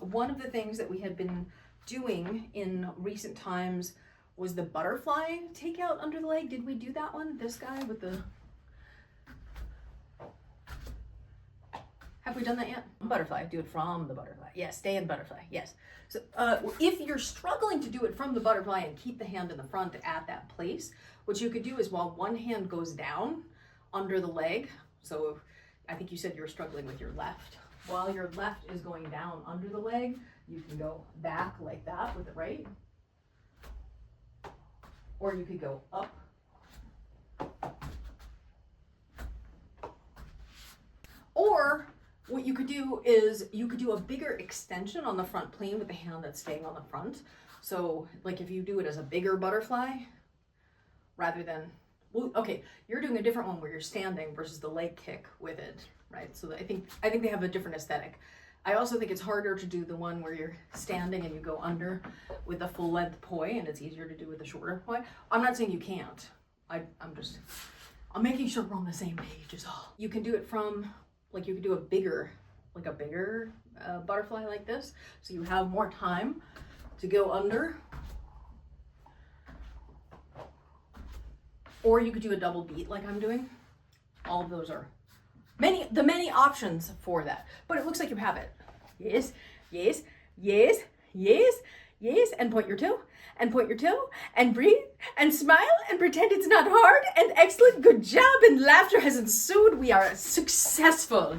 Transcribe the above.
one of the things that we had been doing in recent times was the butterfly takeout under the leg. Did we do that one? This guy with the... Have we done that yet? Butterfly, do it from the butterfly. Yes, stay in butterfly, yes. So if you're struggling to do it from the butterfly and keep the hand in the front at that place, what you could do is while one hand goes down under the leg, so I think you said you were struggling with your left. While your left is going down under the leg, you can go back like that with the right. Or you could go up. Or what you could do is you could do a bigger extension on the front plane with the hand that's staying on the front. So like if you do it as a bigger butterfly rather than, well, okay, you're doing a different one where you're standing versus the leg kick with it, right? So I think they have a different aesthetic. I also think it's harder to do the one where you're standing and you go under with the full length poi, and it's easier to do with the shorter poi. I'm not saying you can't. I'm making sure we're on the same page is all. You can do it from, like you could do a bigger butterfly like this. So you have more time to go under. Or you could do a double beat like I'm doing. All of those are many options for that. But it looks like you have it. Yes, yes, yes, yes, yes. And point your toe, and point your toe, and breathe, and smile, and pretend it's not hard, and excellent, good job, and laughter has ensued. We are successful.